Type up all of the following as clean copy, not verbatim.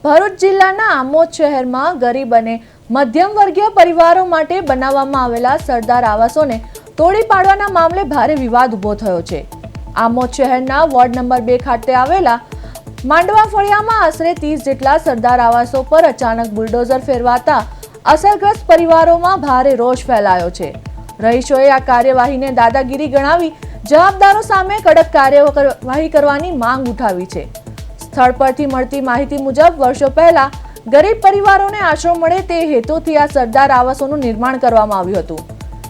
ભરૂચ જિલ્લાના આમોદ શહેરમાં ગરીબ અને મધ્યમ વર્ગીય પરિવારો માટે બનાવવામાં આવેલા સરદાર આવાસોને તોડી પાડવાના મામલે ભારે વિવાદ ઊભો થયો છે। આમોદ શહેરના વોર્ડ નંબર 2 ખાતે આવેલા માંડવા ફળિયામાં આશરે 30 જેટલા સરદાર આવાસો પર અચાનક બુલડોઝર ફેરવાતા અસરગ્રસ્ત પરિવારોમાં ભારે રોષ ફેલાયો છે। રહીશોએ આ કાર્યવાહીને દાદાગીરી ગણાવી જવાબદારો સામે કડક કાર્યવાહી કરવાની માંગ ઉઠાવી છે। સ્થળ પરથી મળતી માહિતી મુજબ વર્ષો પહેલા ગરીબ પરિવારોને આશરો મળે તે હેતુથી આ સરદાર આવાસોનું નિર્માણ કરવામાં આવ્યું હતું।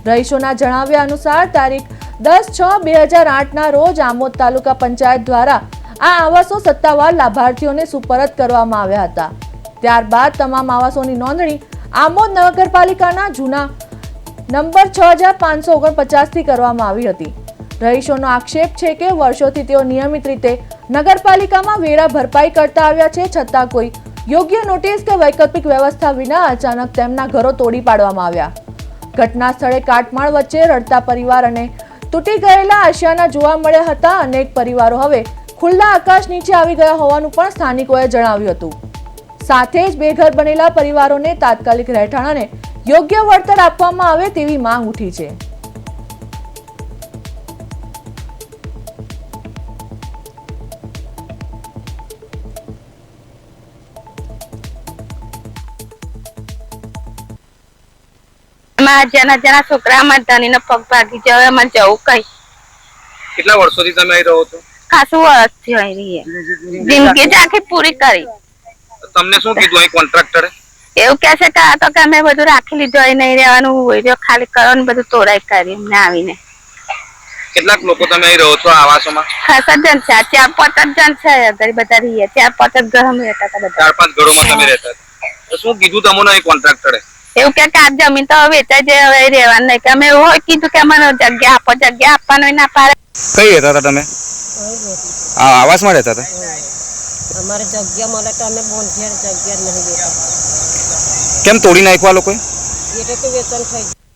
રહીશોના જણાવ્યા અનુસાર તારીખ 10/6/2008ના રોજ આમોદ તાલુકા પંચાયત દ્વારા આ આવાસો સત્તાવાર લાભાર્થીઓને સુપરત કરવામાં આવ્યા હતા। ત્યારબાદ તમામ આવાસોની નોંધણી આમોદ નગરપાલિકાના જૂના નંબર 6549 થી કરવામાં આવી હતી। રહીશોનો આક્ષેપ છે કે વર્ષોથી તેઓ નિયમિત રીતે નગરપાલિકામાં વેરા ભરપાઈ કરતા આવ્યા છે, છતાં કોઈ યોગ્ય નોટિસ કે વૈકલ્પિક વ્યવસ્થા વિના અચાનક તેમના ઘરો તોડી પાડવામાં આવ્યા। ઘટના સ્થળે કાટમાળ વચ્ચે રડતા પરિવાર અને તૂટી ગયેલા આશિયાના જોવા મળ્યા હતા। અનેક પરિવારો હવે ખુલ્લા આકાશ નીચે આવી ગયા હોવાનું પણ સ્થાનિકોએ જણાવ્યું હતું। સાથે જ બેઘર બનેલા પરિવારોને તાત્કાલિક રહેઠાણ અને યોગ્ય વળતર આપવામાં આવે તેવી માંગ ઉઠી છે। जना जना छोकरा धनी ने पग भागी जाए अमर जવું કઈ કેટલા વર્ષોથી તમે અહીં રહો છો? ખાસું વર્ષથી અહીં રહીએ, જિંદગી જ આખી પૂરી કરી। તમને શું કીધું અહીં કોન્ટ્રાક્ટરે? એવું કહે છે કે આ તો કે અમે બધું રાખી લીધું, અહીં નહીં રહેવાનું હોય, ખાલી કરો ને બધું તોડાઈ કરી અમને આવીને। કેટલાક લોકો તમે અહીં રહો છો આવાસોમાં? ખાસા જણ છે, 4-5 જણ છે, ગરીબ બધા રહીએ, 4-5 ઘર અમે રહેતા હતા બધા। 4-5 ઘરોમાં તમે રહેતા હતા, તો શું કીધું તમને અહીં કોન્ટ્રાક્ટરે? એવું કે આ જમીન તો વેચાઈ જાય, હવે રહેવાનું નહીં, કે અમે એવું હોય કીધું કે અમને જગ્યા આપો, જગ્યા આપવાનું ના પાડે। કઈ રહેતા હતા તમે? આ આવાસમાં રહેતા હતા? અમારે જગ્યા મળે તો અમે બોંધેર જગ્યા નહીં રહેતા। કેમ તોડી નાખ્યા લોકોએ? એટલે કે વેચાણ થઈ